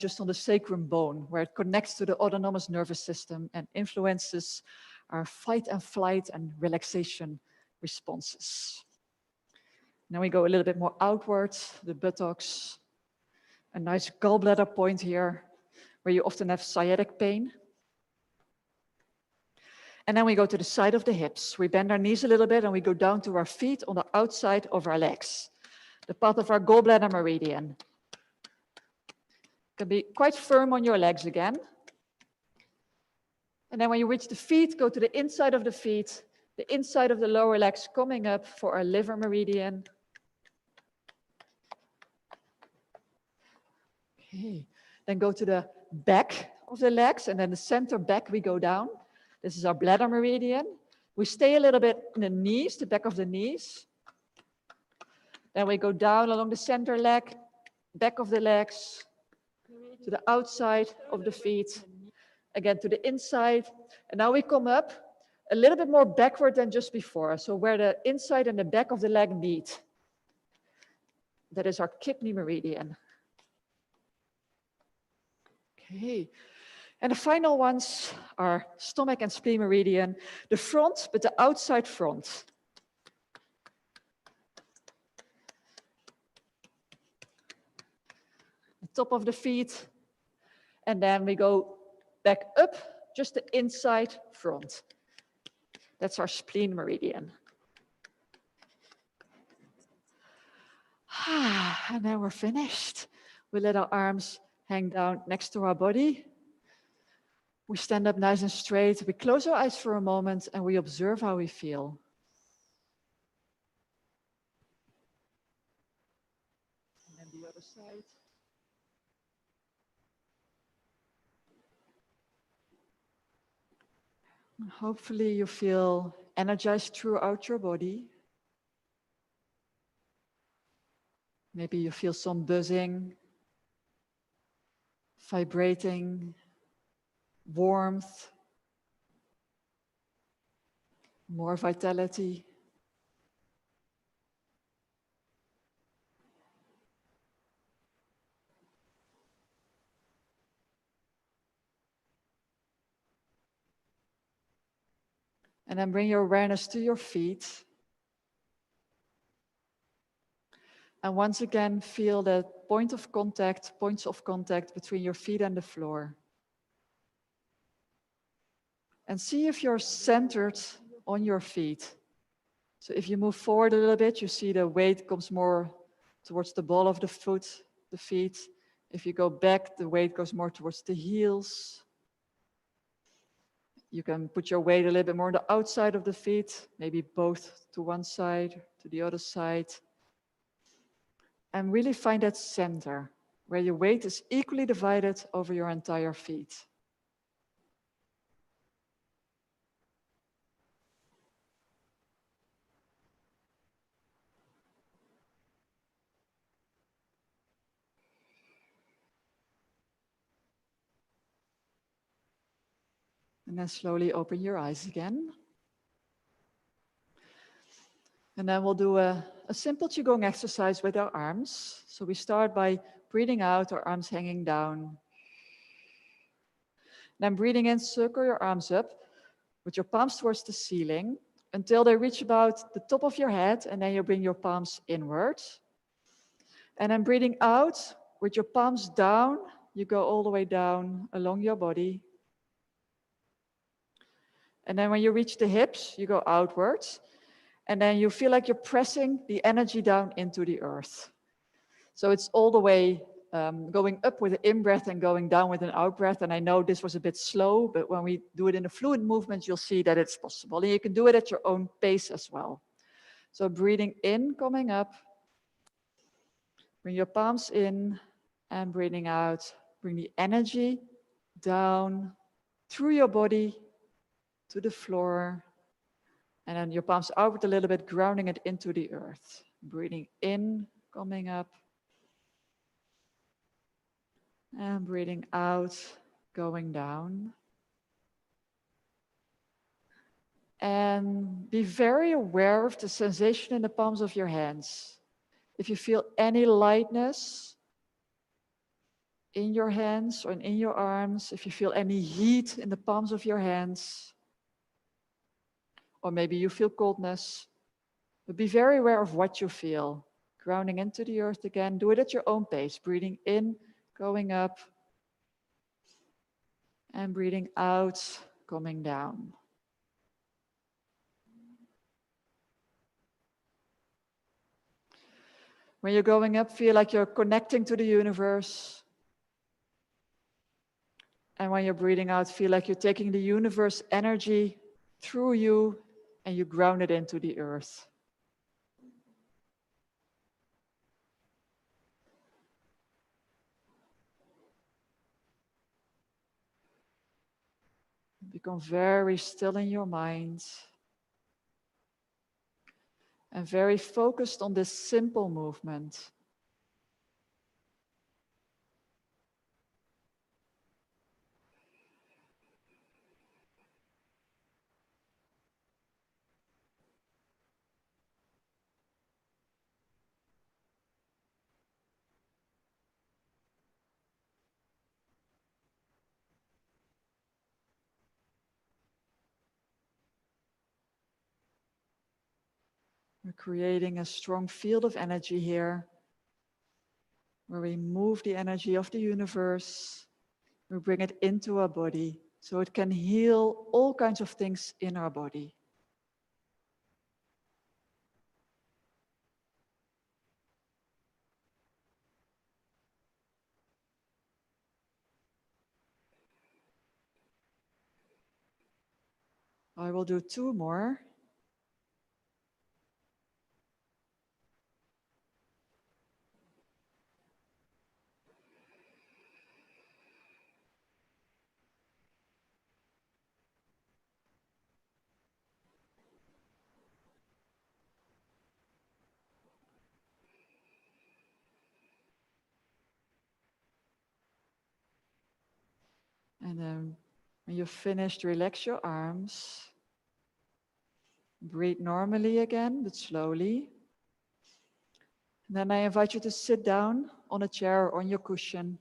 just on the sacrum bone, where it connects to the autonomous nervous system and influences our fight and flight and relaxation responses. Now we go a little bit more outwards, the buttocks, a nice gallbladder point here, where you often have sciatic pain. And then we go to the side of the hips. We bend our knees a little bit and we go down to our feet on the outside of our legs, the path of our gallbladder meridian. You can be quite firm on your legs again. And then when you reach the feet, go to the inside of the feet, the inside of the lower legs coming up for our liver meridian. Okay. Then go to the back of the legs, and then the center back we go down. This is our bladder meridian. We stay a little bit in the knees, the back of the knees. Then we go down along the center leg, back of the legs, to the outside of the feet, again to the inside. And now we come up a little bit more backward than just before. So where the inside and the back of the leg meet. That is our kidney meridian. Okay. And the final ones are stomach and spleen meridian, the front, but the outside front. The top of the feet, and then we go back up, just the inside front. That's our spleen meridian. And then we're finished. We let our arms hang down next to our body. We stand up nice and straight. We close our eyes for a moment and we observe how we feel. And then the other side. And hopefully you feel energized throughout your body. Maybe you feel some buzzing, vibrating, warmth, more vitality. And then bring your awareness to your feet. And once again, feel the points of contact between your feet and the floor. And see if you're centered on your feet. So if you move forward a little bit, you see the weight comes more towards the ball of the foot, the feet. If you go back, the weight goes more towards the heels. You can put your weight a little bit more on the outside of the feet, maybe both to one side, to the other side. And really find that center, where your weight is equally divided over your entire feet. And then slowly open your eyes again. And then we'll do a simple Qigong exercise with our arms. So we start by breathing out, our arms hanging down. Then breathing in, circle your arms up with your palms towards the ceiling until they reach about the top of your head, and then you bring your palms inward. And then breathing out with your palms down, you go all the way down along your body. And then when you reach the hips, you go outwards. And then you feel like you're pressing the energy down into the earth. So it's all the way going up with an in-breath and going down with an out-breath. And I know this was a bit slow, but when we do it in a fluid movement, you'll see that it's possible. And you can do it at your own pace as well. So breathing in, coming up. Bring your palms in and breathing out. Bring the energy down through your body to the floor. And then your palms outward a little bit, grounding it into the earth. Breathing in, coming up. And breathing out, going down. And be very aware of the sensation in the palms of your hands. If you feel any lightness, in your hands or in your arms, if you feel any heat in the palms of your hands, or maybe you feel coldness, but be very aware of what you feel. Grounding into the earth again, do it at your own pace, breathing in, going up, and breathing out, coming down. When you're going up, feel like you're connecting to the universe. And when you're breathing out, feel like you're taking the universe energy through you and you ground it into the earth. Become very still in your mind and very focused on this simple movement. We're creating a strong field of energy here, where we move the energy of the universe, we bring it into our body, so it can heal all kinds of things in our body. I will do 2 more. And then when you're finished, relax your arms. Breathe normally again, but slowly. And then I invite you to sit down on a chair or on your cushion.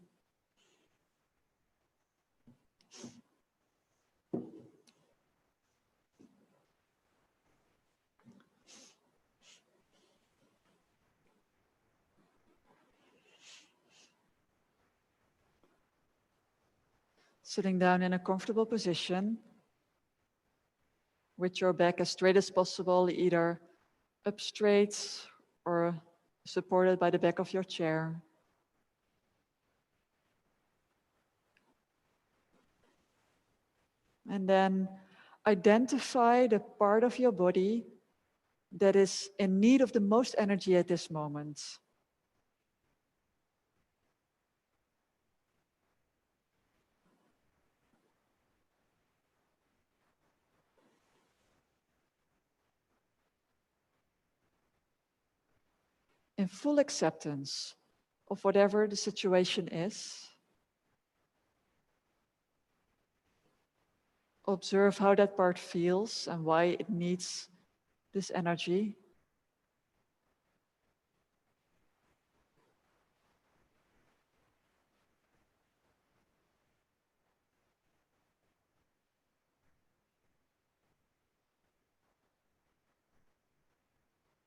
Sitting down in a comfortable position with your back as straight as possible, either up straight or supported by the back of your chair. And then identify the part of your body that is in need of the most energy at this moment. In full acceptance of whatever the situation is. Observe how that part feels and why it needs this energy.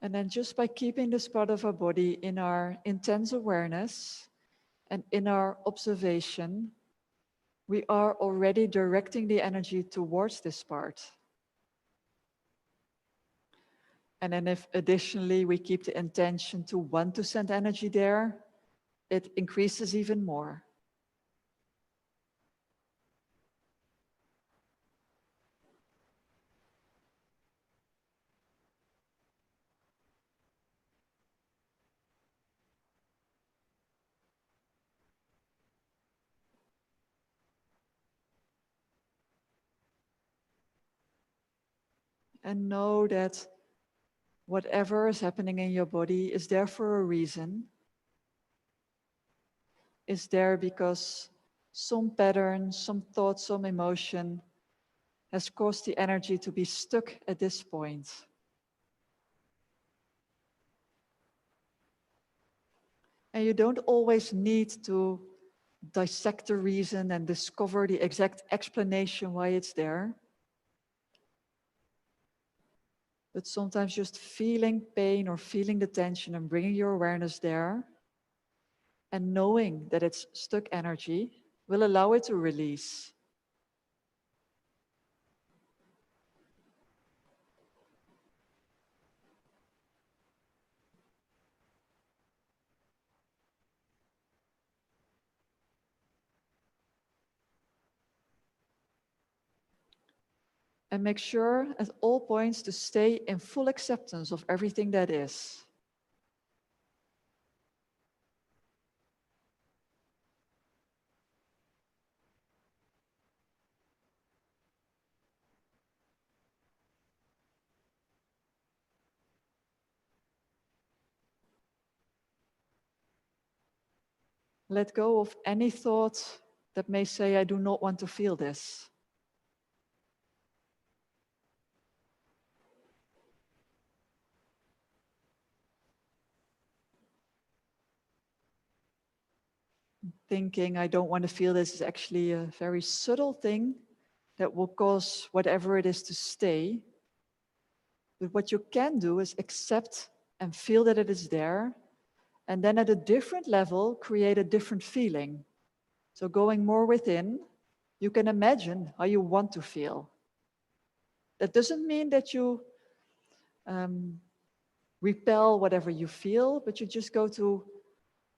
And then just by keeping this part of our body in our intense awareness and in our observation, we are already directing the energy towards this part. And then if additionally we keep the intention to want to send energy there, it increases even more. And know that whatever is happening in your body is there for a reason. Is there because some pattern, some thought, some emotion has caused the energy to be stuck at this point. And you don't always need to dissect the reason and discover the exact explanation why it's there. But sometimes just feeling pain or feeling the tension and bringing your awareness there and knowing that it's stuck energy will allow it to release. And make sure at all points to stay in full acceptance of everything that is. Let go of any thought that may say, I do not want to feel this. Thinking, I don't want to feel this is actually a very subtle thing that will cause whatever it is to stay. But what you can do is accept and feel that it is there, and then at a different level, create a different feeling. So going more within, you can imagine how you want to feel. That doesn't mean that you repel whatever you feel, but you just go to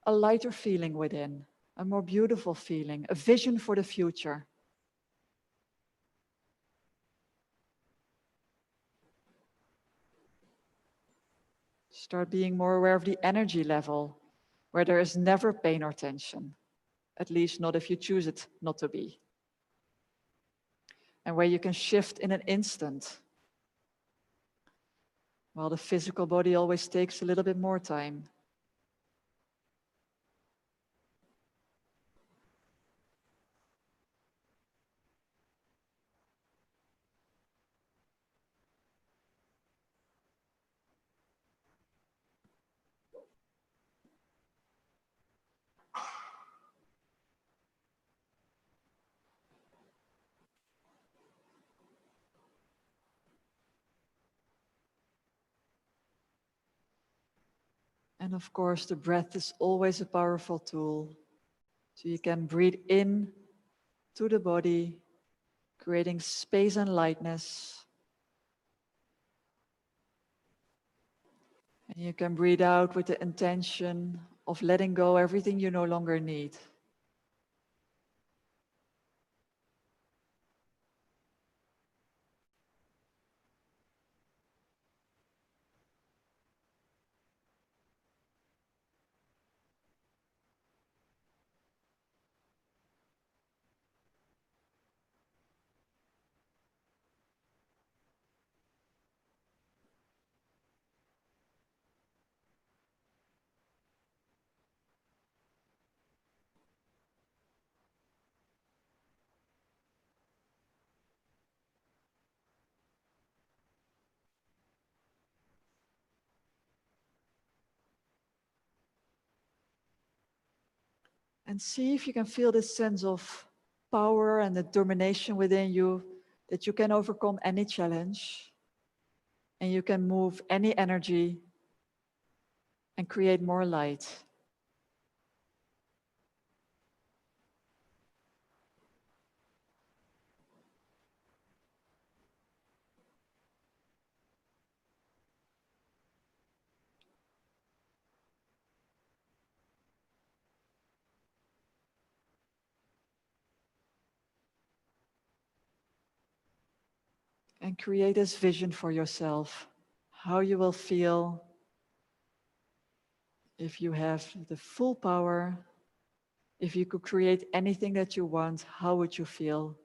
a lighter feeling within, a more beautiful feeling, a vision for the future. Start being more aware of the energy level, where there is never pain or tension, at least not if you choose it not to be. And where you can shift in an instant, while the physical body always takes a little bit more time. And of course, the breath is always a powerful tool. So you can breathe in to the body, creating space and lightness. And you can breathe out with the intention of letting go everything you no longer need. And see if you can feel this sense of power and determination within you that you can overcome any challenge and you can move any energy and create more light. And create this vision for yourself, how you will feel if you have the full power. If you could create anything that you want, how would you feel?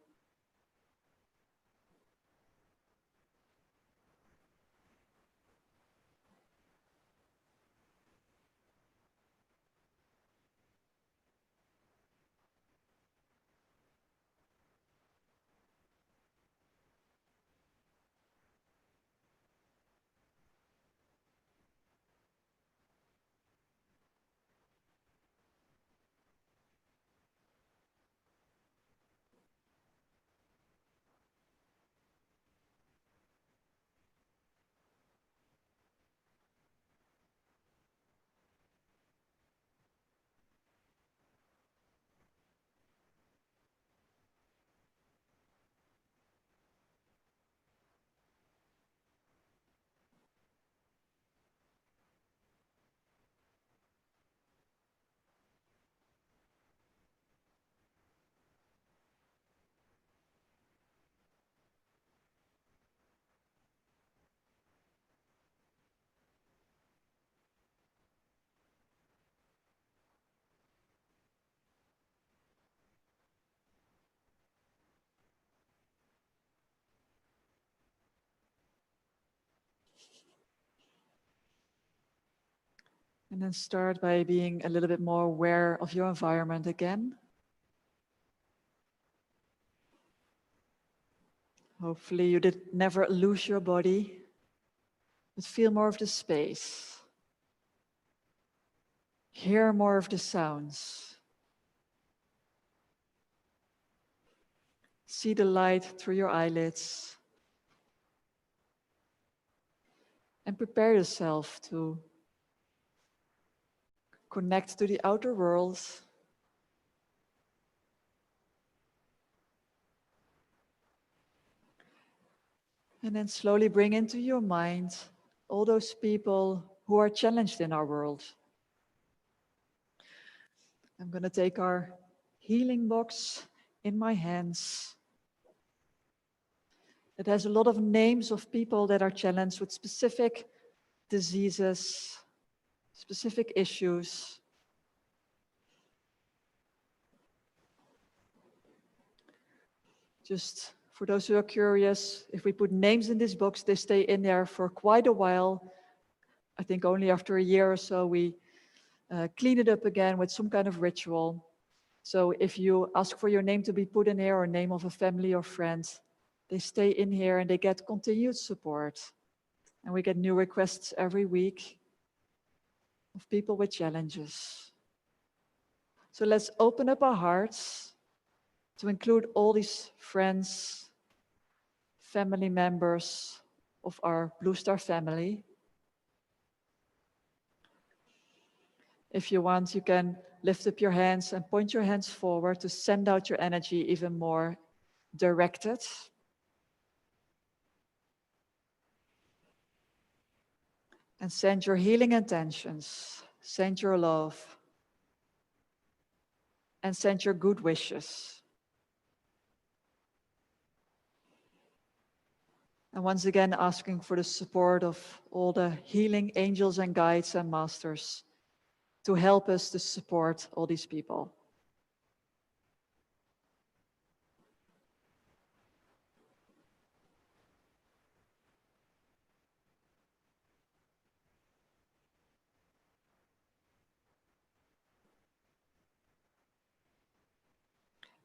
And then start by being a little bit more aware of your environment again. Hopefully you did never lose your body, but feel more of the space. Hear more of the sounds. See the light through your eyelids. And prepare yourself to connect to the outer world. And then slowly bring into your mind all those people who are challenged in our world. I'm going to take our healing box in my hands. It has a lot of names of people that are challenged with specific diseases, specific issues. Just for those who are curious, if we put names in this box, they stay in there for quite a while. I think only after a year or so, we clean it up again with some kind of ritual. So if you ask for your name to be put in here or name of a family or friend, they stay in here and they get continued support. And we get new requests every week of people with challenges. So let's open up our hearts to include all these friends, family members of our Blue Star family. If you want, you can lift up your hands and point your hands forward to send out your energy even more directed. And send your healing intentions, send your love, and send your good wishes. And once again, asking for the support of all the healing angels and guides and masters to help us to support all these people.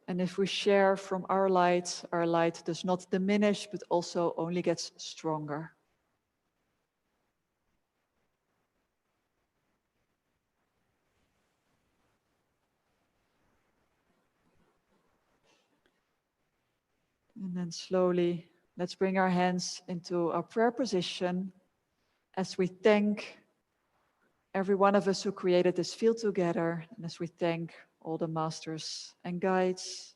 And if we share from our light does not diminish, but also only gets stronger. And then slowly, let's bring our hands into our prayer position as we thank every one of us who created this field together, and as we thank all the masters and guides.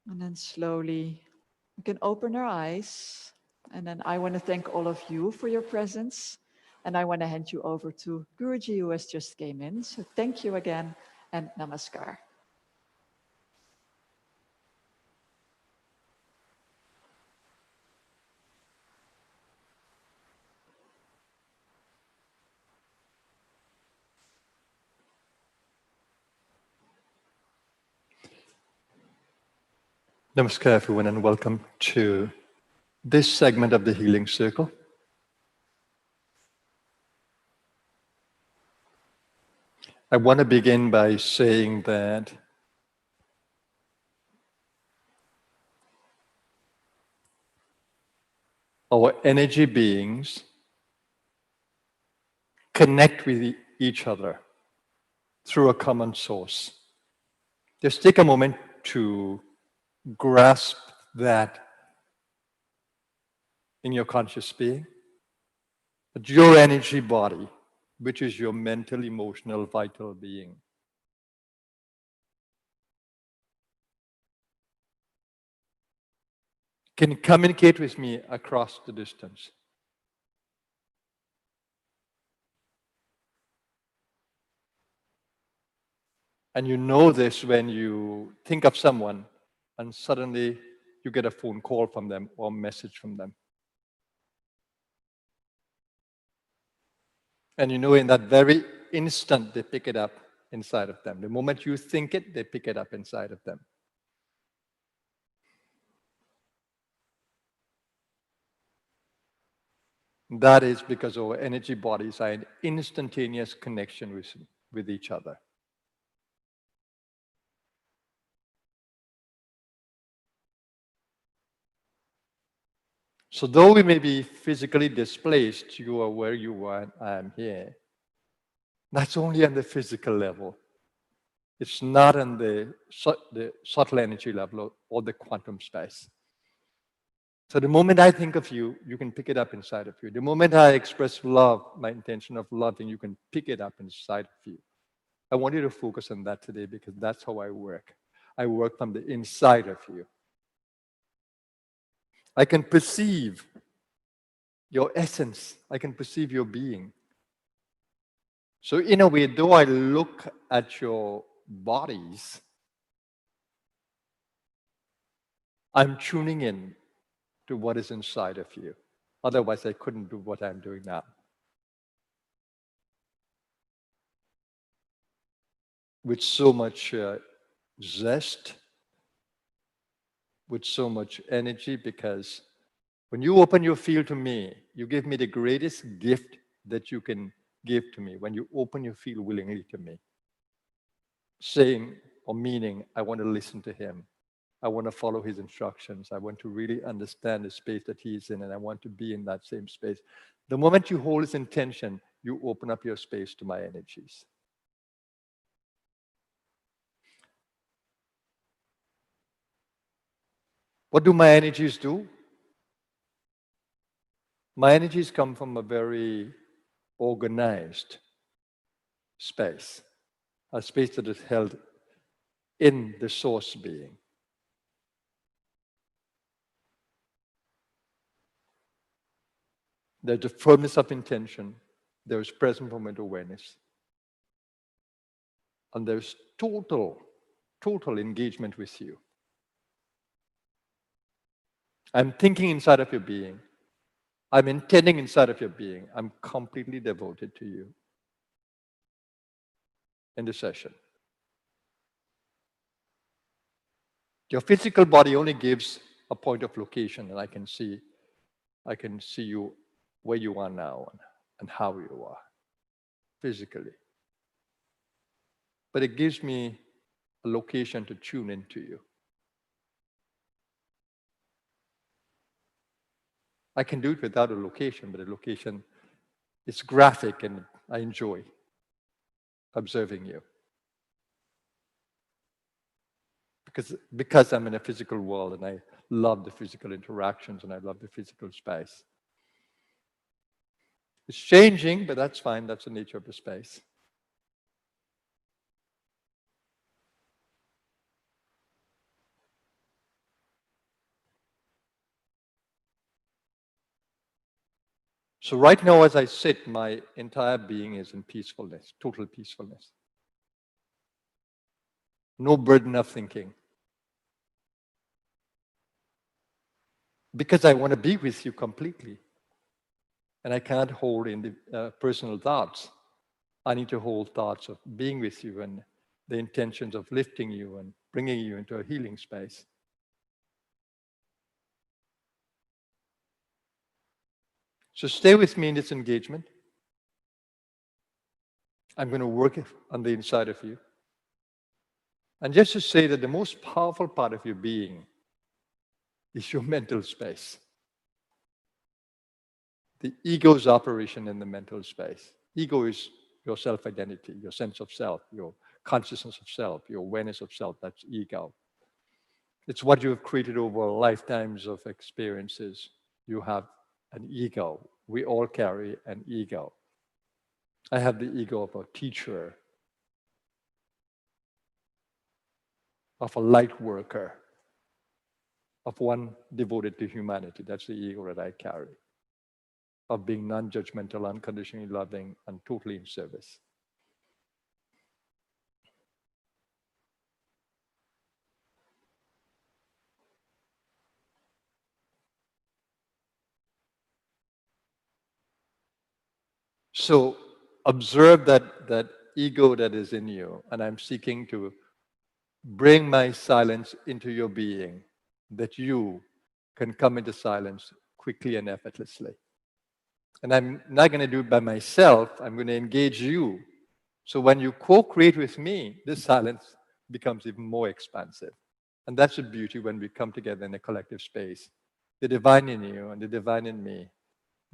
And then slowly, we can open our eyes. And then I want to thank all of you for your presence. And I want to hand you over to Guruji, who has just came in. So thank you again, and namaskar. Namaskar, everyone, and welcome to this segment of the Healing Circle. I want to begin by saying that our energy beings connect with each other through a common source. Just take a moment to grasp that in your conscious being. That your energy body, which is your mental, emotional, vital being, can communicate with me across the distance. And you know this when you think of someone and suddenly you get a phone call from them or a message from them. And you know in that very instant they pick it up inside of them. The moment you think it, they pick it up inside of them. That is because our energy bodies are in instantaneous connection with each other. So though we may be physically displaced, you are where you are and I am here. That's only on the physical level. It's not on the subtle energy level or the quantum space. So the moment I think of you, you can pick it up inside of you. The moment I express love, my intention of loving, you can pick it up inside of you. I want you to focus on that today because that's how I work. I work from the inside of you. I can perceive your essence. I can perceive your being. So in a way, though I look at your bodies, I'm tuning in to what is inside of you. Otherwise, I couldn't do what I'm doing now. With so much zest, with so much energy, because when you open your field to me, you give me the greatest gift that you can give to me, when you open your field willingly to me. Saying or meaning, I want to listen to him. I want to follow his instructions. I want to really understand the space that he's in, and I want to be in that same space. The moment you hold his intention, you open up your space to my energies. What do my energies do? My energies come from a very organized space, a space that is held in the source being. There's a firmness of intention, there's present moment awareness, and there's total engagement with you. I'm thinking inside of your being. I'm intending inside of your being. I'm completely devoted to you in the session. Your physical body only gives a point of location, and I can see you where you are now and how you are physically. But it gives me a location to tune into you. I can do it without a location, but a location is graphic and I enjoy observing you. Because I'm in a physical world and I love the physical interactions and I love the physical space. It's changing, but that's fine. That's the nature of the space. So right now as I sit, my entire being is in peacefulness, total peacefulness. No burden of thinking. Because I want to be with you completely. And I can't hold in the personal thoughts. I need to hold thoughts of being with you and the intentions of lifting you and bringing you into a healing space. So stay with me in this engagement. I'm going to work on the inside of you. And just to say that the most powerful part of your being is your mental space. The ego's operation in the mental space. Ego is your self-identity, your sense of self, your consciousness of self, your awareness of self. That's ego. It's what you have created over lifetimes of experiences. You have an ego. We all carry an ego. I have the ego of a teacher, of a light worker, of one devoted to humanity. That's the ego that I carry. Of being non-judgmental, unconditionally loving, and totally in service. So observe that ego that is in you, and I'm seeking to bring my silence into your being, that you can come into silence quickly and effortlessly. And I'm not going to do it by myself. I'm going to engage you. So when you co-create with me, this silence becomes even more expansive. And that's the beauty when we come together in a collective space. The divine in you and the divine in me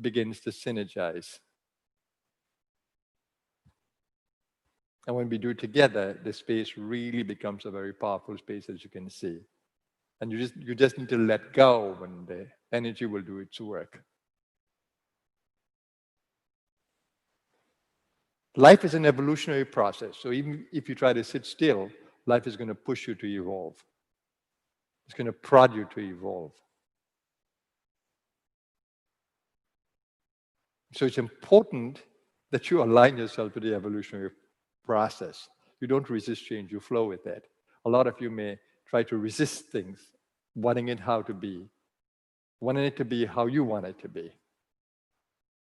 begins to synergize. And when we do it together, the space really becomes a very powerful space, as you can see. And you just need to let go, and the energy will do its work. Life is an evolutionary process. So even if you try to sit still, life is going to push you to evolve. It's going to prod you to evolve. So it's important that you align yourself to the evolutionary process. You don't resist change, you flow with it. A lot of you may try to resist things, wanting it how to be, wanting it to be how you want it to be.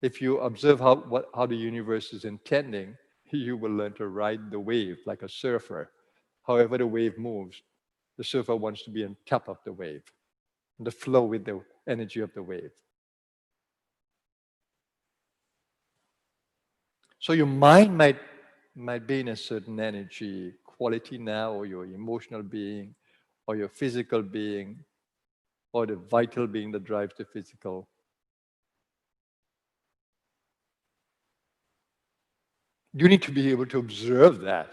If you observe how the universe is intending, you will learn to ride the wave like a surfer. However the wave moves, the surfer wants to be on top of the wave, and to flow with the energy of the wave. So your mind might be in a certain energy quality now, or your emotional being, or your physical being, or the vital being that drives the physical. You need to be able to observe that.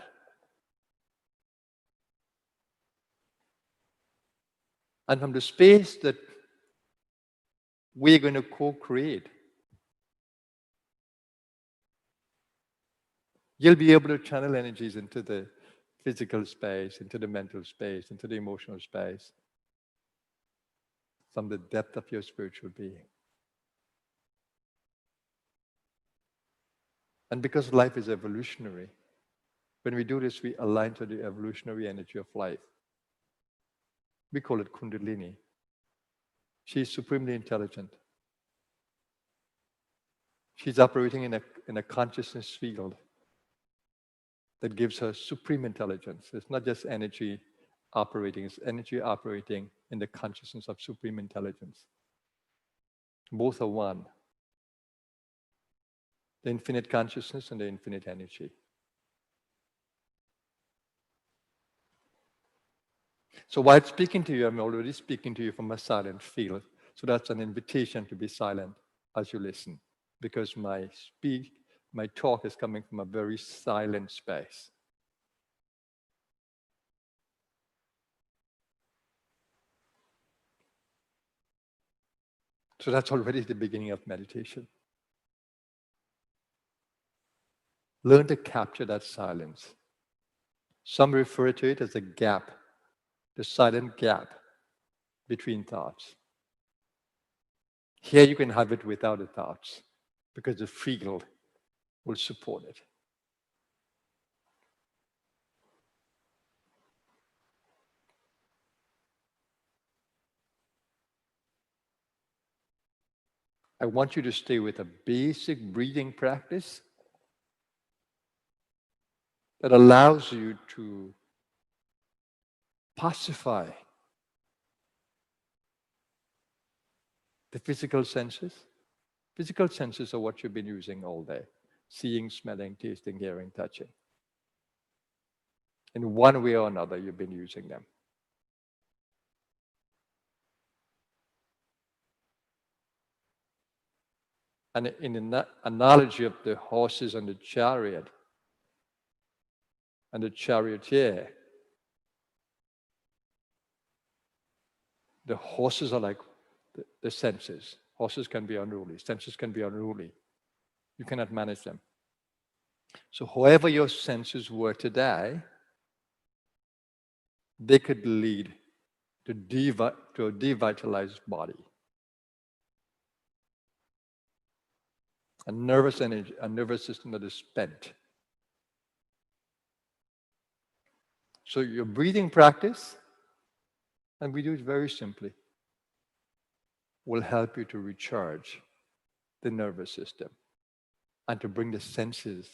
And from the space that we're going to co-create, you'll be able to channel energies into the physical space, into the mental space, into the emotional space, from the depth of your spiritual being. And because life is evolutionary, when we do this, we align to the evolutionary energy of life. We call it Kundalini. She's supremely intelligent. She's operating in a consciousness field that gives her supreme intelligence. It's not just energy operating, it's energy operating in the consciousness of supreme intelligence. Both are one. The infinite consciousness and the infinite energy. So while speaking to you, I'm already speaking to you from a silent field. So that's an invitation to be silent as you listen, because my talk is coming from a very silent space. So that's already the beginning of meditation. Learn to capture that silence. Some refer to it as a gap, the silent gap between thoughts. Here you can have it without the thoughts, because the field will support it. I want you to stay with a basic breathing practice that allows you to pacify the physical senses. Physical senses are what you've been using all day: seeing, smelling, tasting, hearing, touching. In one way or another, you've been using them. And in the analogy of the horses and the chariot, and the charioteer, the horses are like the senses. Horses can be unruly. Senses can be unruly. You cannot manage them. So however your senses were today, they could lead to a devitalized body. A nervous system that is spent. So your breathing practice, and we do it very simply, will help you to recharge the nervous system and to bring the senses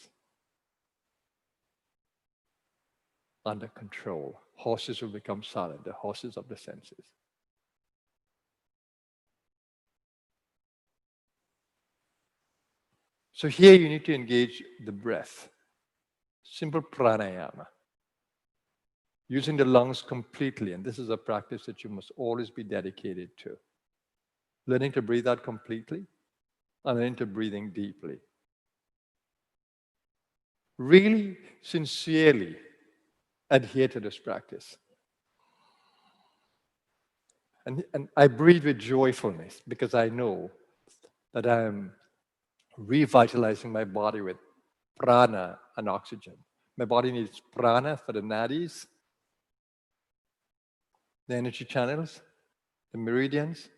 under control. Horses will become silent, the horses of the senses. So here you need to engage the breath. Simple pranayama. Using the lungs completely. And this is a practice that you must always be dedicated to. Learning to breathe out completely and learning to breathing deeply. Really, sincerely adhere to this practice. And I breathe with joyfulness because I know that I am revitalizing my body with prana and oxygen. My body needs prana for the nadis, the energy channels, the meridians.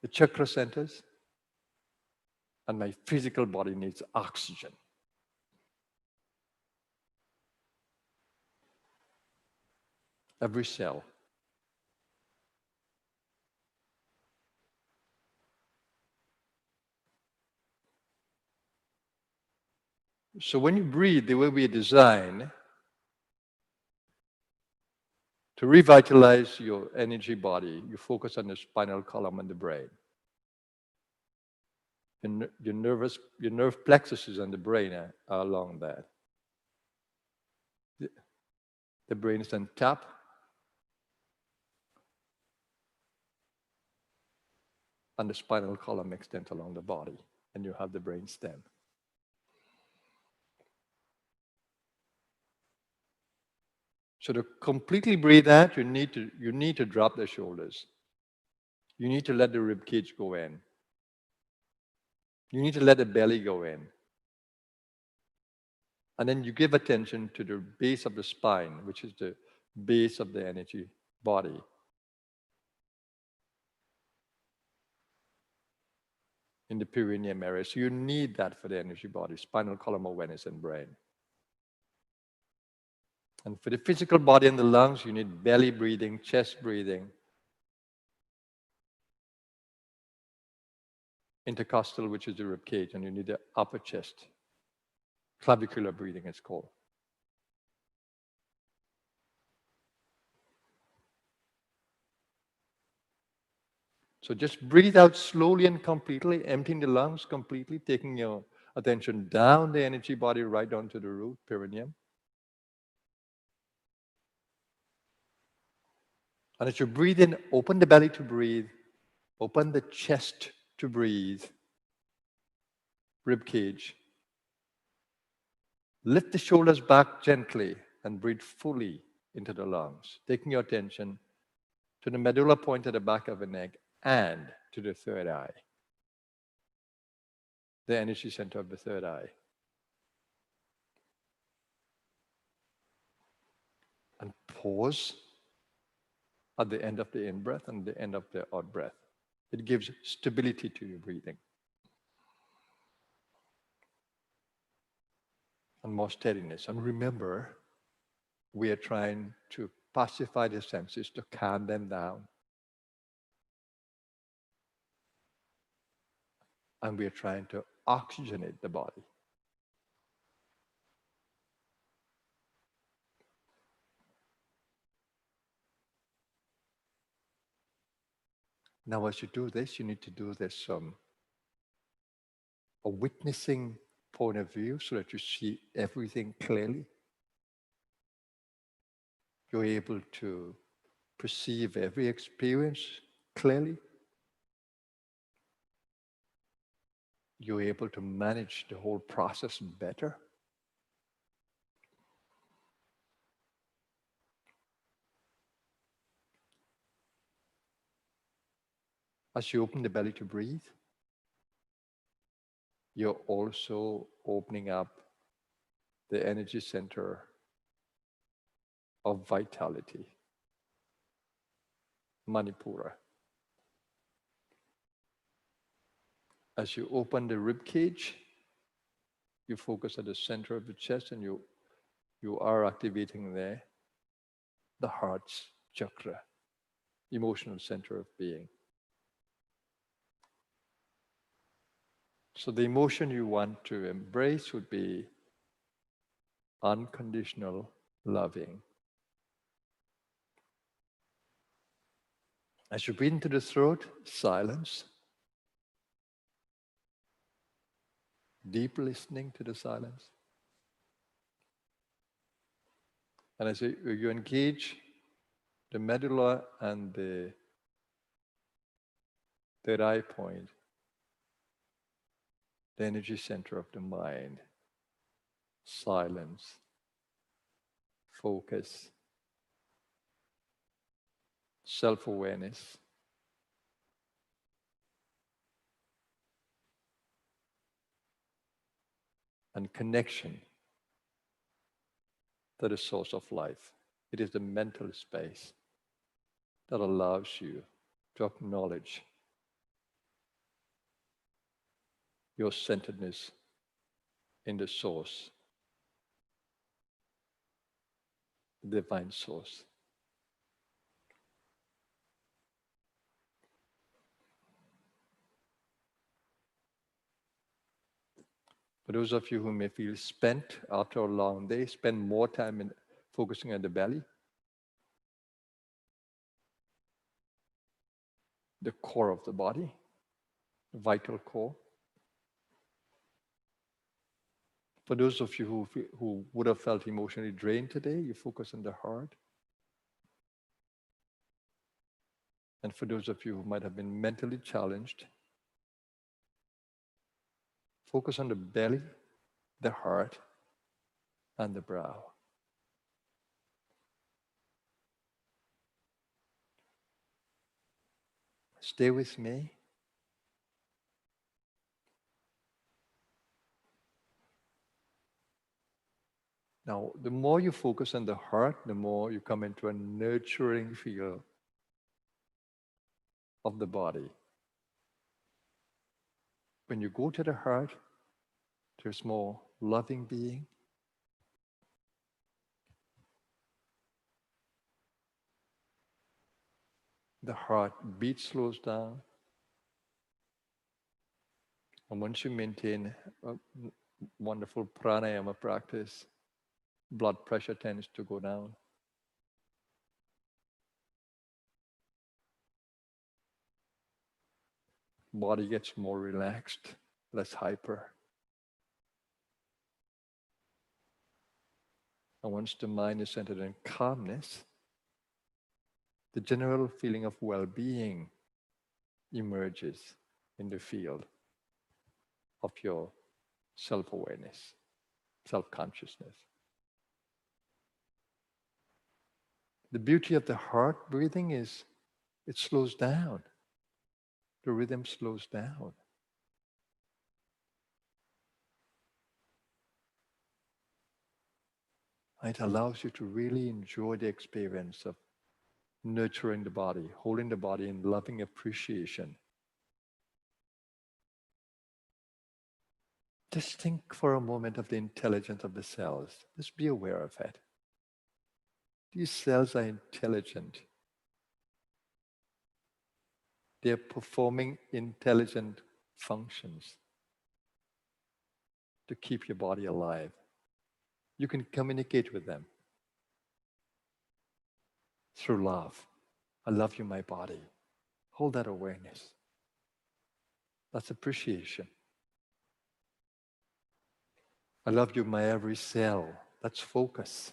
The chakra centers, and my physical body needs oxygen. Every cell. So when you breathe the way we are designed to revitalize your energy body, you focus on the spinal column and the brain. Your nerve plexuses and the brain are along that. The brain is then tapped, and the spinal column extends along the body, and you have the brain stem. So to completely breathe out, you need to drop the shoulders. You need to let the rib cage go in. You need to let the belly go in. And then you give attention to the base of the spine, which is the base of the energy body. In the perineum area. So you need that for the energy body, spinal column awareness and brain. And for the physical body and the lungs, you need belly breathing, chest breathing, intercostal, which is the rib cage, and you need the upper chest. Clavicular breathing, it's called. So just breathe out slowly and completely, emptying the lungs completely, taking your attention down the energy body right down to the root, perineum. And as you breathe in, open the belly to breathe, open the chest to breathe, rib cage. Lift the shoulders back gently and breathe fully into the lungs, taking your attention to the medulla point at the back of the neck and to the third eye, the energy center of the third eye. And pause at the end of the in-breath and the end of the out-breath. It gives stability to your breathing. And more steadiness. And remember, we are trying to pacify the senses, to calm them down. And we are trying to oxygenate the body. Now, as you do this, you need to do this from a witnessing point of view so that you see everything clearly. You're able to perceive every experience clearly. You're able to manage the whole process better. As you open the belly to breathe, you're also opening up the energy center of vitality, Manipura. As you open the rib cage, you focus at the center of the chest and you are activating there the heart's chakra, emotional center of being. So the emotion you want to embrace would be unconditional loving. As you breathe into the throat, silence. Deep listening to the silence. And as you engage the medulla and the third eye point, the energy center of the mind, silence, focus, self-awareness, and connection to the source of life. It is the mental space that allows you to acknowledge your centeredness in the source, the divine source. For those of you who may feel spent after a long day, spend more time in focusing on the belly, the core of the body, the vital core. For those of you who would have felt emotionally drained today, you focus on the heart. And for those of you who might have been mentally challenged, focus on the belly, the heart, and the brow. Stay with me. Now, the more you focus on the heart, the more you come into a nurturing feel of the body. When you go to the heart, there's more loving being. The heart beat slows down. And once you maintain a wonderful pranayama practice, blood pressure tends to go down. Body gets more relaxed, less hyper. And once the mind is centered in calmness, the general feeling of well-being emerges in the field of your self-awareness, self-consciousness. The beauty of the heart breathing is it slows down. The rhythm slows down. It allows you to really enjoy the experience of nurturing the body, holding the body in loving appreciation. Just think for a moment of the intelligence of the cells. Just be aware of it. These cells are intelligent. They're performing intelligent functions to keep your body alive. You can communicate with them through love. I love you, my body. Hold that awareness. That's appreciation. I love you, my every cell. That's focus.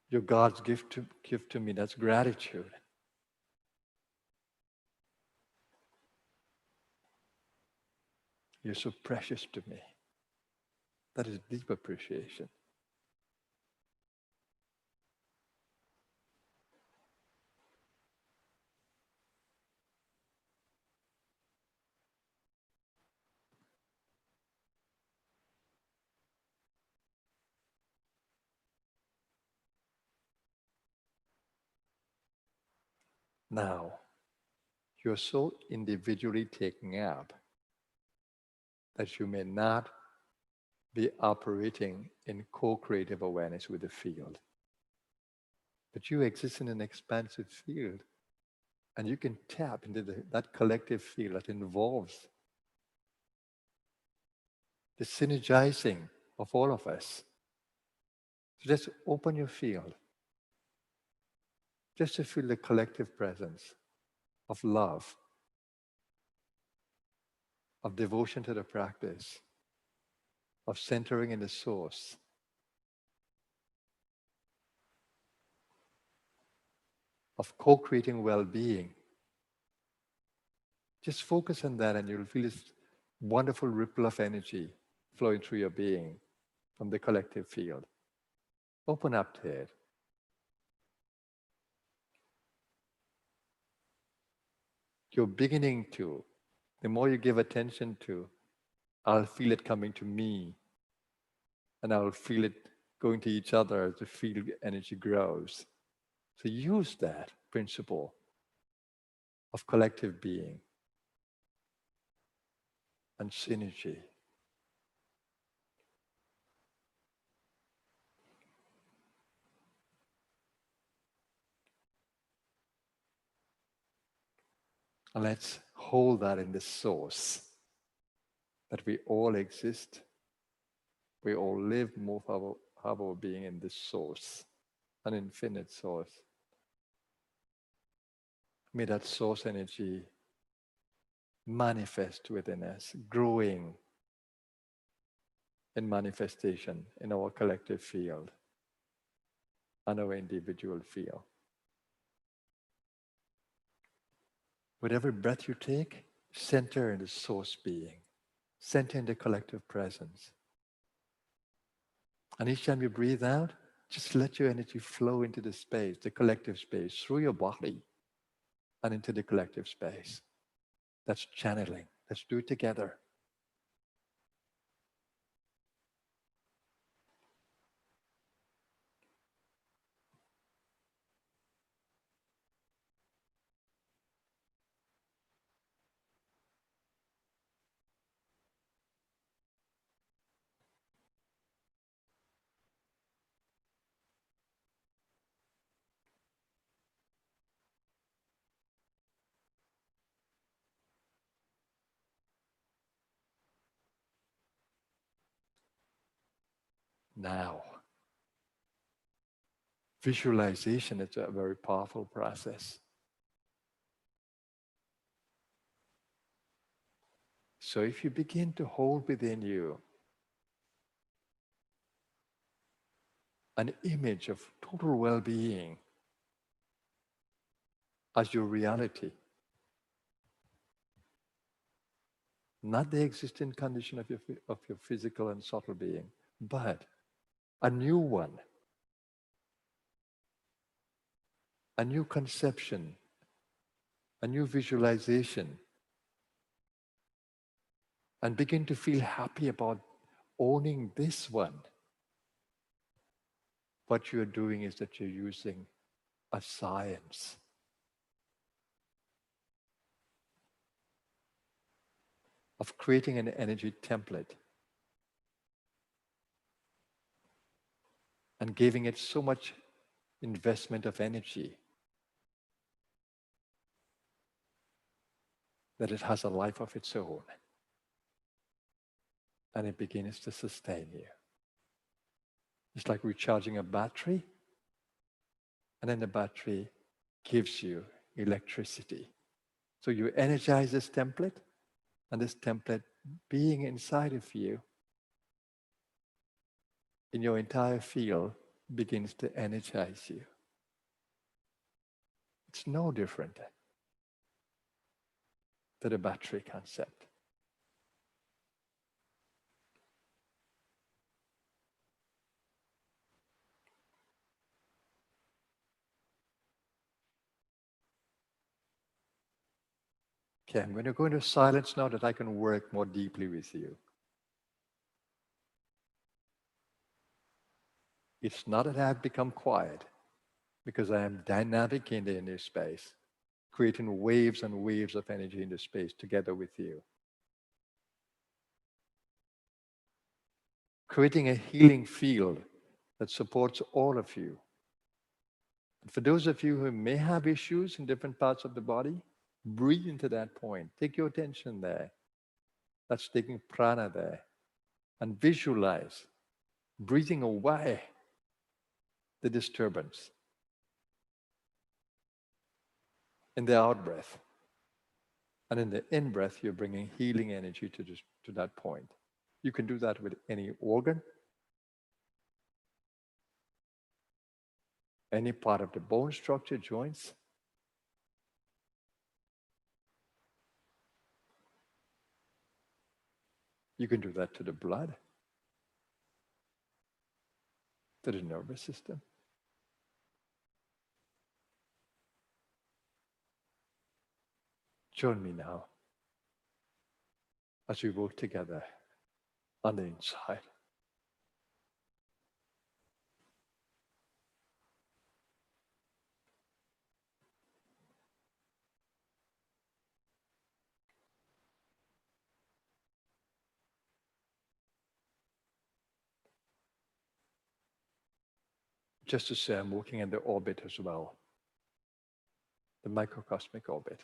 You're God's gift to me. That's gratitude. You're so precious to me. That is deep appreciation. Now, you're so individually taken up that you may not be operating in co-creative awareness with the field. But you exist in an expansive field, and you can tap into that collective field that involves the synergizing of all of us. So just open your field, just to feel the collective presence of love, of devotion to the practice, of centering in the source, of co-creating well-being. Just focus on that and you'll feel this wonderful ripple of energy flowing through your being from the collective field. Open up to it. You're beginning to. The more you give attention to, I'll feel it coming to me, and I'll feel it going to each other as the field energy grows. So use that principle of collective being and synergy. And let's hold that in the source, that we all exist, we all live, move, have our being in this source, an infinite source. May that source energy manifest within us, growing in manifestation in our collective field and our individual field. With every breath you take, center in the source being, center in the collective presence. And each time you breathe out, just let your energy flow into the space, the collective space, through your body and into the collective space. That's channeling. Let's do it together. Now, visualization is a very powerful process. So if you begin to hold within you an image of total well-being as your reality, not the existing condition of your physical and subtle being, but a new one, a new conception, a new visualization, and begin to feel happy about owning this one. What you're doing is that you're using a science of creating an energy template and giving it so much investment of energy that it has a life of its own and it begins to sustain you. It's like recharging a battery, and then the battery gives you electricity. So you energize this template, and this template being inside of you, in your entire field, begins to energize you. It's no different to the battery concept. Okay, I'm going to go into silence now that I can work more deeply with you. It's not that I have become quiet, because I am dynamic in the inner space, creating waves and waves of energy in the space together with you. Creating a healing field that supports all of you. And for those of you who may have issues in different parts of the body, breathe into that point. Take your attention there. That's taking prana there. And visualize breathing away the disturbance. In the out breath. And in the in breath, you're bringing healing energy to that point. You can do that with any organ, any part of the bone structure, joints. You can do that to the blood, to the nervous system. Join me now as we work together on the inside. Just to say, I'm working in the orbit as well, the microcosmic orbit.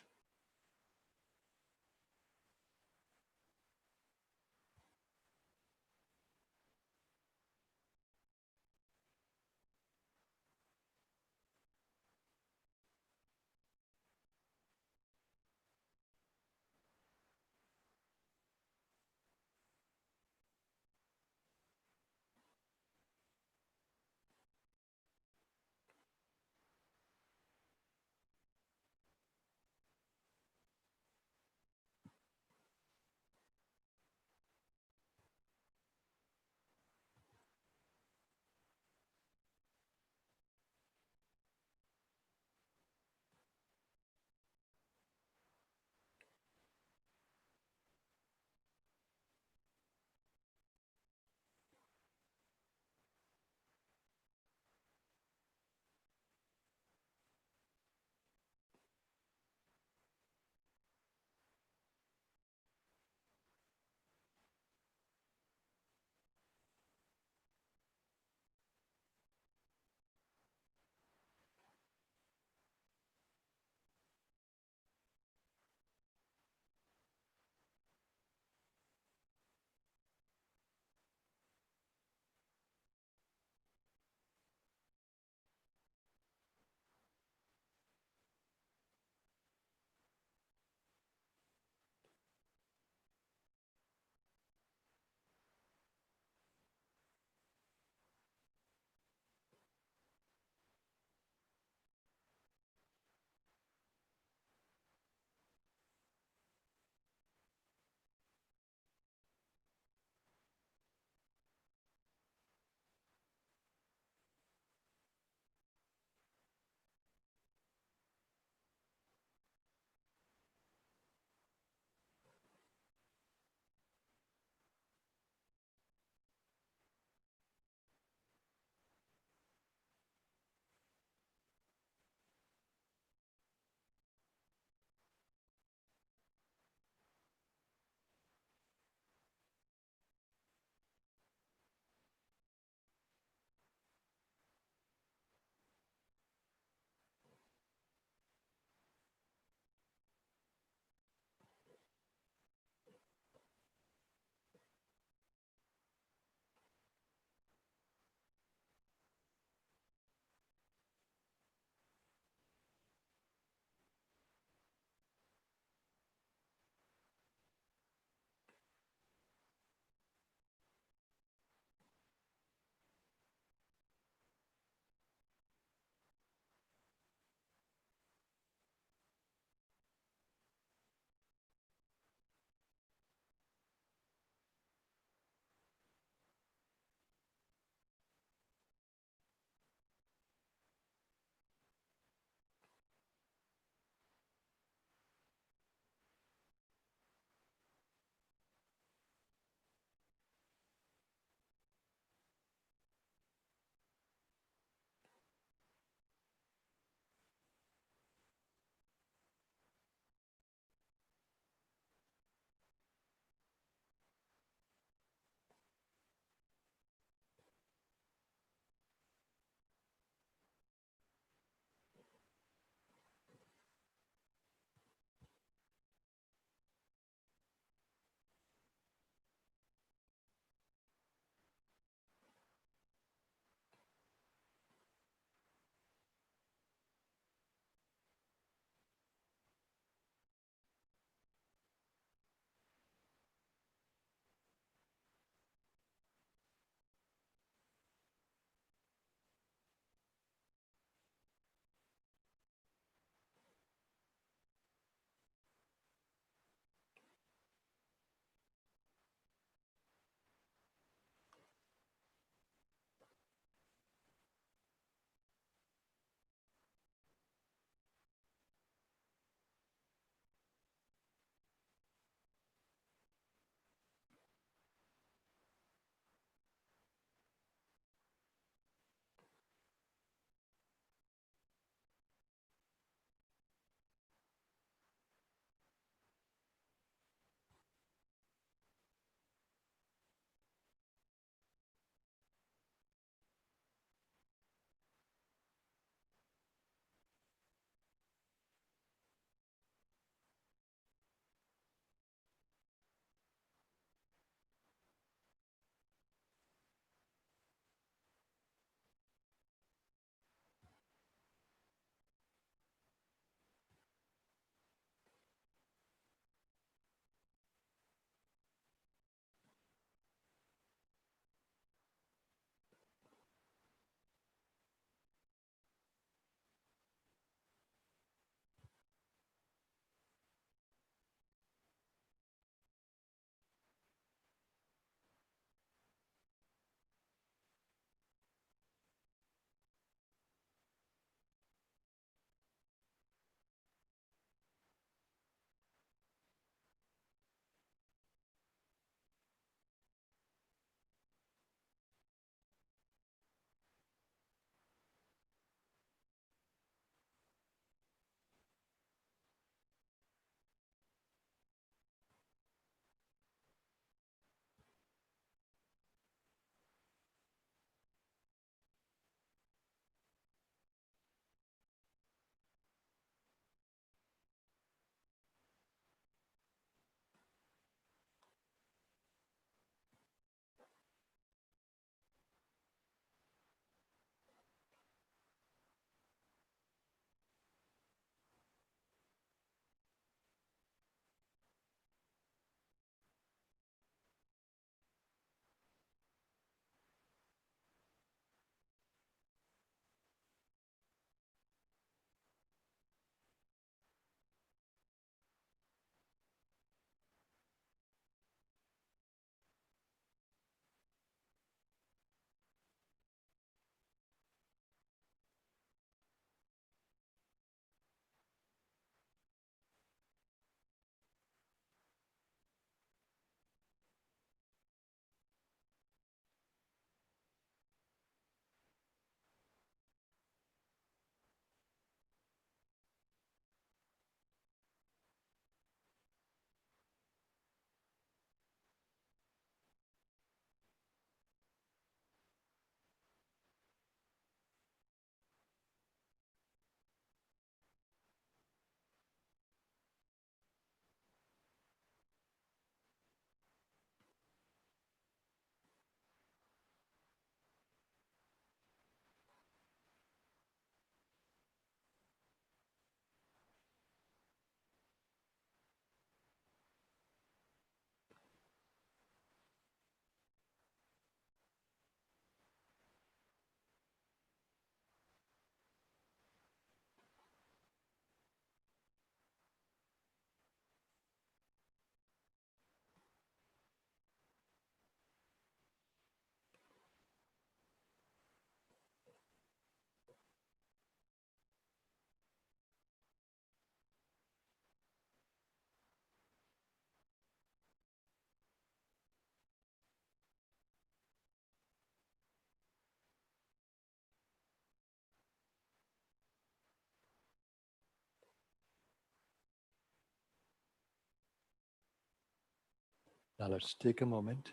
Now let's take a moment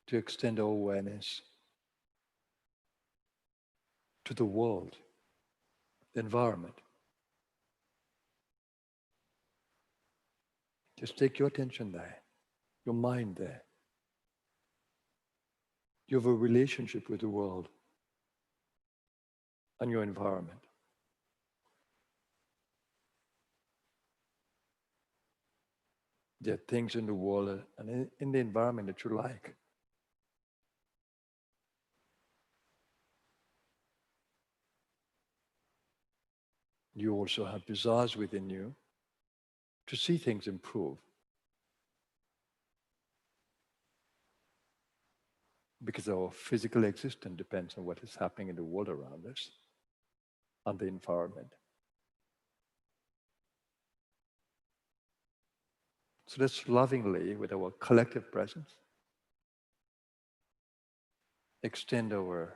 to extend our awareness to the world, the environment. Just take your attention there, your mind there. You have a relationship with the world and your environment. There are things in the world and in the environment that you like. You also have desires within you to see things improve. Because our physical existence depends on what is happening in the world around us, on the environment. So let's lovingly, with our collective presence, extend our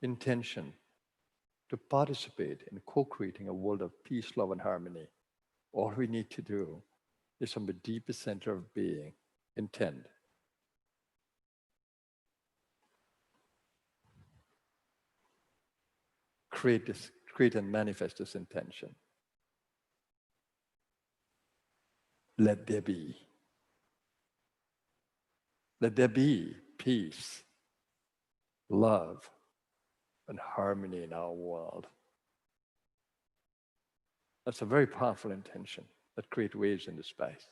intention to participate in co-creating a world of peace, love, and harmony. All we need to do is from the deepest center of being, intend. Create and manifest this intention. Let there be. Let there be peace, love, and harmony in our world. That's a very powerful intention that creates waves in the space.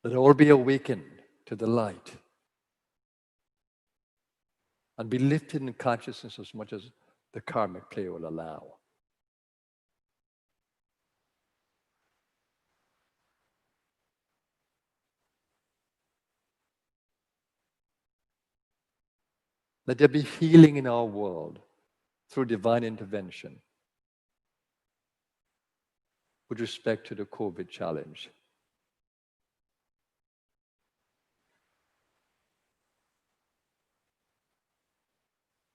Let all be awakened to the light and be lifted in consciousness as much as the karmic play will allow. Let there be healing in our world through divine intervention with respect to the COVID challenge.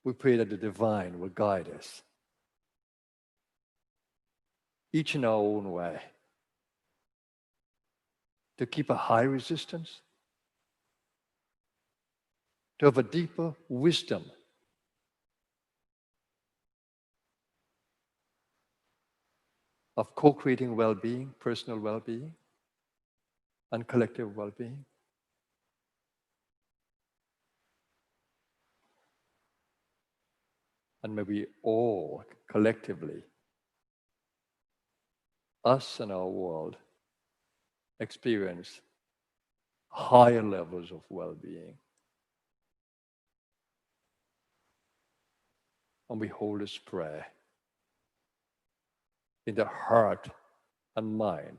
We pray that the divine will guide us, each in our own way, to keep a high resistance, to have a deeper wisdom of co-creating well-being, personal well-being, and collective well-being. And may we all collectively, us and our world, experience higher levels of well-being. And we hold this prayer in the heart and mind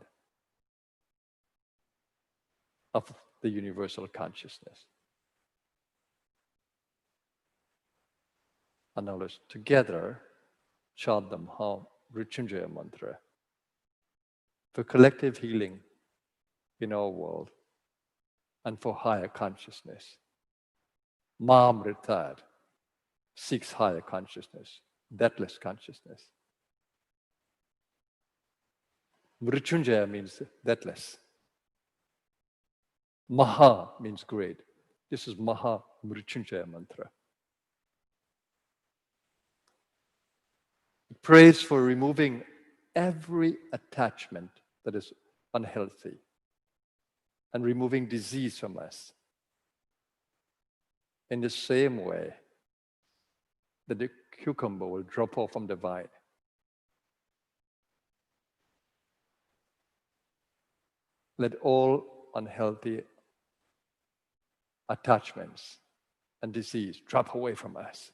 of the universal consciousness. And now let's together chant the Mrityunjaya mantra for collective healing in our world and for higher consciousness. Mritat seeks higher consciousness, deathless consciousness. Mrityunjaya means deathless. Maha means great. This is Maha Mrityunjaya mantra. It prays for removing every attachment that is unhealthy and removing disease from us. In the same way that the cucumber will drop off from the vine. Let all unhealthy attachments and disease drop away from us.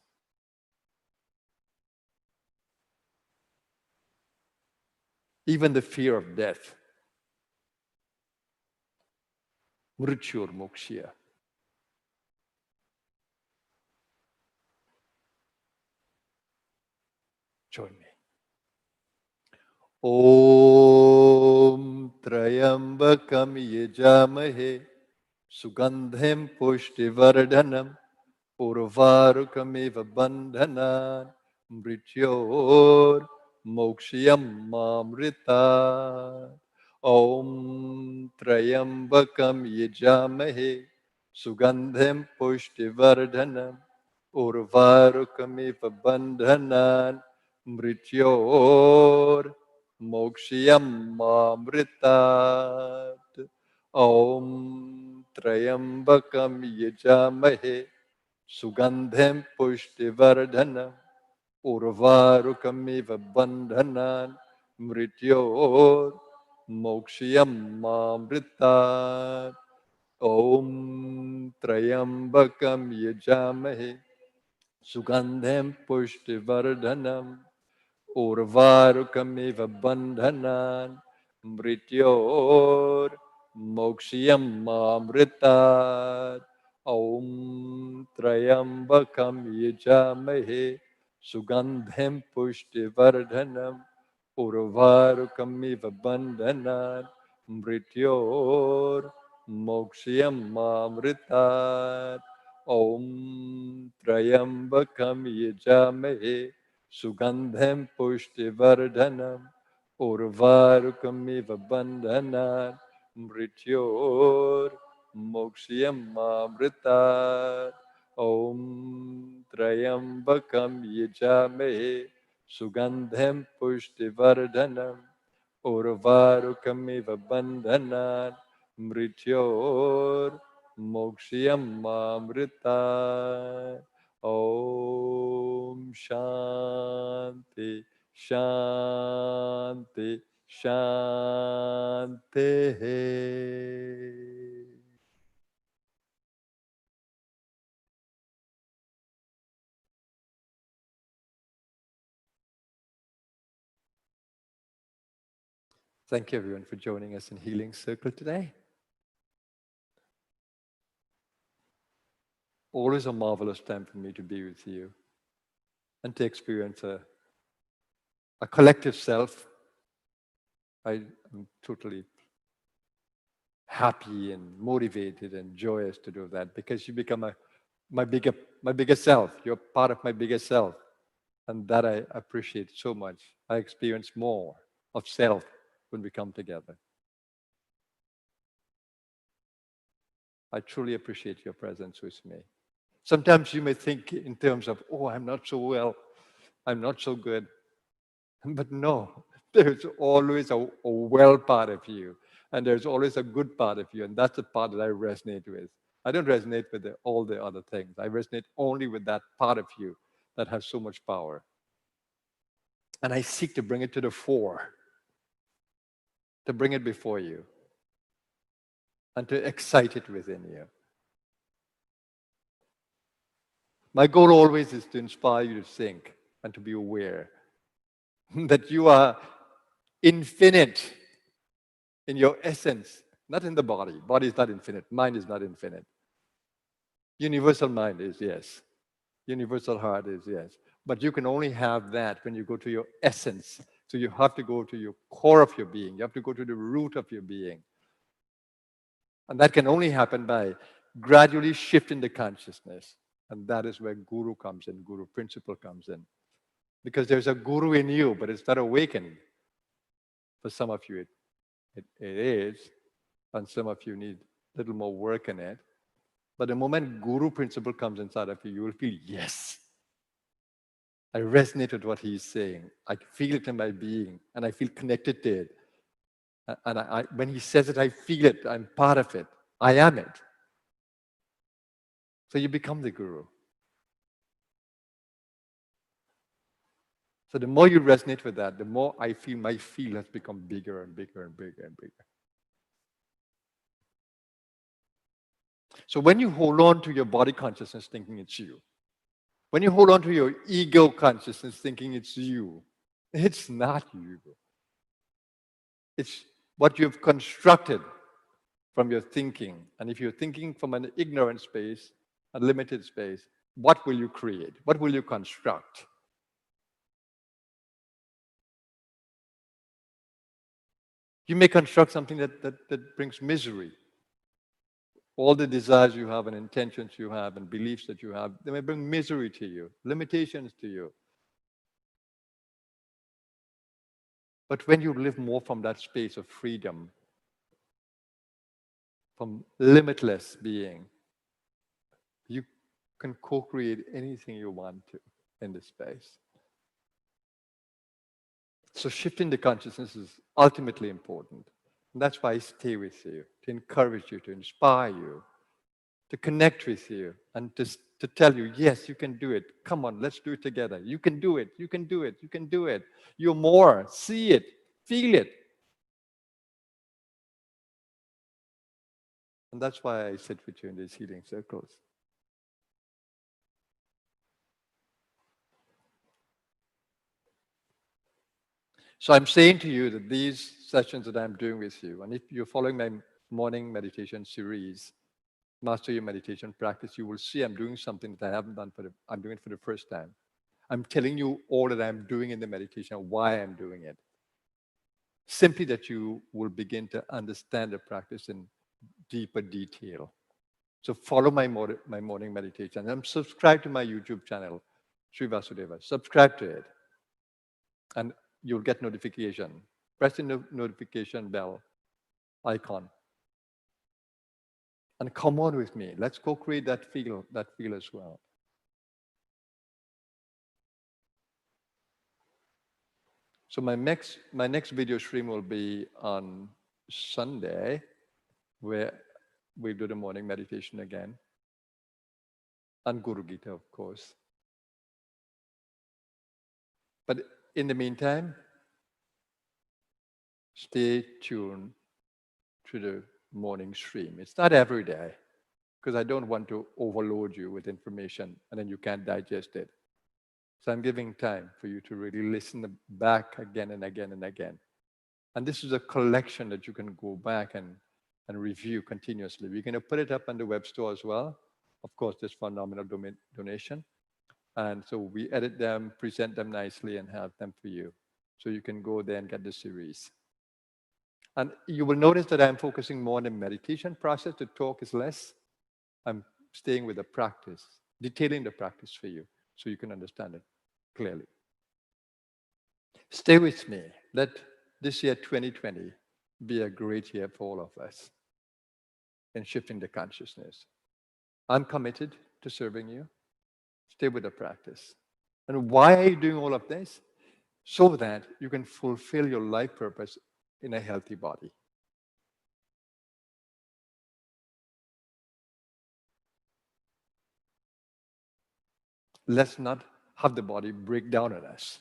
Even the fear of death. Mrityur mokshya. Join me. Om Trayambakam Yajamahe Sugandhem Pushtivardhanam Urvarukamiva Bandhanan Mrityor Mokshiyam Mamrita. Om Trayambakam Yajamahe Sugandham Pushtivardhanam Urvarukamiva Bandhanan Mrityor Mokshiyam Mamritat. Om Trayambakam Yajamahe Sugandham Pushtivardhanam Urvarukamiva Bandhanan Mrityor Mokshiyam Mamritat. Om Trayambakam Yajamahe Sugandham Pushtivardhanam Urvarukamiva Bandhanan Mrityor Mokshiyam Mamritat. Om Trayambakam Yajamahe Sugandham Pushtivardhanam Urvarukamiva Bandhanan Mrityor Mokshiyam Mamritat. Om Trayambakam Yajamahe Sugandham Pushtivardhanam Urvarukamiva Bandhanan Mrityor Mokshiyam Mamritat. Om Trayambakam Yajamahe Sugandham Pushtivardhanam Urvarukamiva Bandhanan Mrityor Mokshiyam Mamritat. Om Shanti Shanti Shanti. Thank you everyone for joining us in Healing Circle today. Always a marvelous time for me to be with you and to experience a collective self. I am totally happy and motivated and joyous to do that because you become my bigger self. You're part of my bigger self. And that I appreciate so much. I experience more of self when we come together. I truly appreciate your presence with me. Sometimes you may think in terms of, oh, I'm not so well, I'm not so good. But no, there's always a well part of you. And there's always a good part of you. And that's the part that I resonate with. I don't resonate with all the other things. I resonate only with that part of you that has so much power. And I seek to bring it to the fore, to bring it before you, and to excite it within you. My goal always is to inspire you to think and to be aware that you are infinite in your essence, not in the body. Body is not infinite. Mind is not infinite. Universal mind is yes. Universal heart is yes. But you can only have that when you go to your essence. So you have to go to your core of your being. You have to go to the root of your being. And that can only happen by gradually shifting the consciousness. And that is where guru comes in, guru principle comes in. Because there's a guru in you, but it's not awakened. For some of you, it is. And some of you need a little more work in it. But the moment guru principle comes inside of you, you will feel, yes. I resonate with what he's saying. I feel it in my being, and I feel connected to it. And when he says it, I feel it. I'm part of it. I am it. So you become the guru. So the more you resonate with that, the more I feel my feel has become bigger and bigger and bigger and bigger. So when you hold on to your body consciousness thinking it's you, when you hold on to your ego consciousness thinking it's you, it's not you. It's what you've constructed from your thinking. And if you're thinking from an ignorant space, a limited space, what will you create? What will you construct? You may construct something that brings misery. All the desires you have and intentions you have and beliefs that you have, they may bring misery to you, limitations to you. But when you live more from that space of freedom, from limitless being, you can co-create anything you want to in this space. So shifting the consciousness is ultimately important. And that's why I stay with you, to encourage you, to inspire you, to connect with you, and to tell you, yes, you can do it. Come on, let's do it together. You can do it. You can do it. You can do it. You're more. See it. Feel it. And that's why I sit with you in these healing circles. So I'm saying to you that these sessions that I'm doing with you, and if you're following my morning meditation series, Master Your Meditation Practice, you will see I'm doing something that I haven't done I'm doing it for the first time. I'm telling you all that I'm doing in the meditation, why I'm doing it. Simply that you will begin to understand the practice in deeper detail. So follow my morning meditation. And subscribe to my YouTube channel, Sri Vasudeva. Subscribe to it. And you'll get notification. Press the notification bell icon. And come on with me. Let's co-create that feel as well. So my next video stream will be on Sunday, where we do the morning meditation again. And Guru Gita, of course. But in the meantime, stay tuned to the morning stream. It's not every day, because I don't want to overload you with information and then you can't digest it. So I'm giving time for you to really listen back again and again and again. And this is a collection that you can go back and review continuously. We're going to put it up on the web store as well. Of course, there's for nominal donation. And so we edit them, present them nicely, and have them for you. So you can go there and get the series. And you will notice that I'm focusing more on the meditation process. The talk is less. I'm staying with the practice, detailing the practice for you so you can understand it clearly. Stay with me. Let this year, 2020, be a great year for all of us in shifting the consciousness. I'm committed to serving you. Stay with the practice. And why are you doing all of this? So that you can fulfill your life purpose in a healthy body. Let's not have the body break down on us.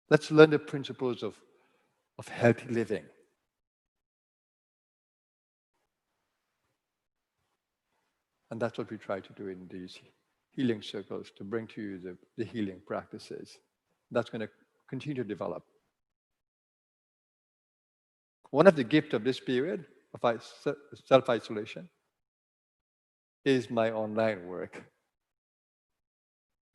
Let's learn the principles of healthy living. And that's what we try to do in these healing circles, to bring to you the healing practices. That's going to continue to develop. One of the gifts of this period of self-isolation is my online work.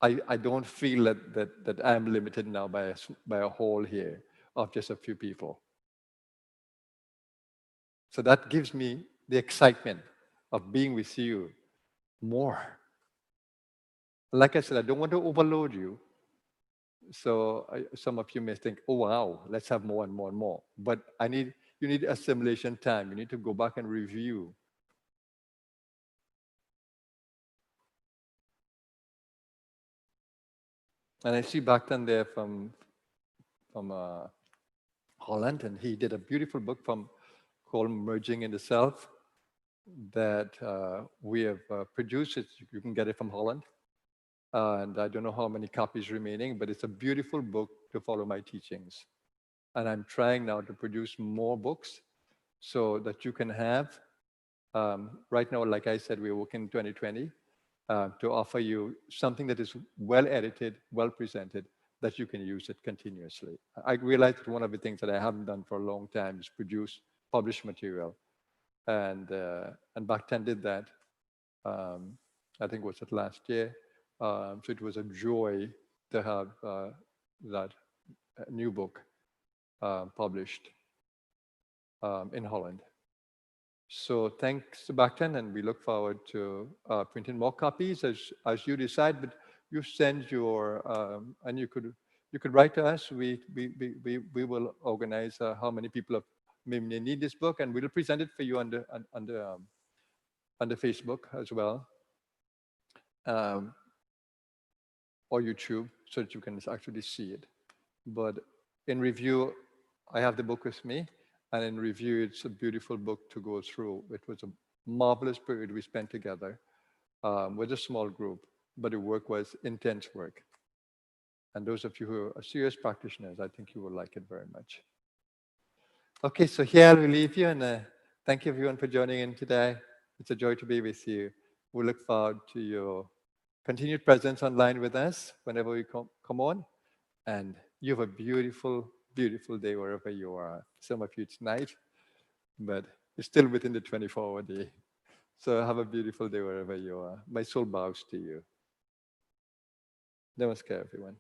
I don't feel that I'm limited now by a hall here of just a few people. So that gives me the excitement of being with you more. Like I said, I don't want to overload you. So some of you may think, oh, wow, let's have more and more and more. But you need assimilation time. You need to go back and review. And I see Bhaktan there from Holland, and he did a beautiful book called Merging in the Self that we have produced. You can get it from Holland. And I don't know how many copies remaining, but it's a beautiful book to follow my teachings. And I'm trying now to produce more books so that you can have, right now, like I said, we're working in 2020 to offer you something that is well edited, well presented, that you can use it continuously. I realize that one of the things that I haven't done for a long time is produce published material. And Bhaktan did that, I think was it last year. So it was a joy to have that new book published in Holland. So thanks to Bhaktan, and we look forward to printing more copies as you decide. But you send your and you you could write to us. We will organize how many people may need this book, and we'll present it for you on the Facebook as well, or YouTube, so that you can actually see it. But in review, I have the book with me, and in review, it's a beautiful book to go through. It was a marvelous period we spent together with a small group, but the work was intense work. And those of you who are serious practitioners, I think you will like it very much. Okay, so here we leave you, and thank you everyone for joining in today. It's a joy to be with you. We look forward to your continued presence online with us whenever we come on. And you have a beautiful, beautiful day wherever you are. Some of you it's night, but it's still within the 24-hour day. So have a beautiful day wherever you are. My soul bows to you. Namaskar, everyone.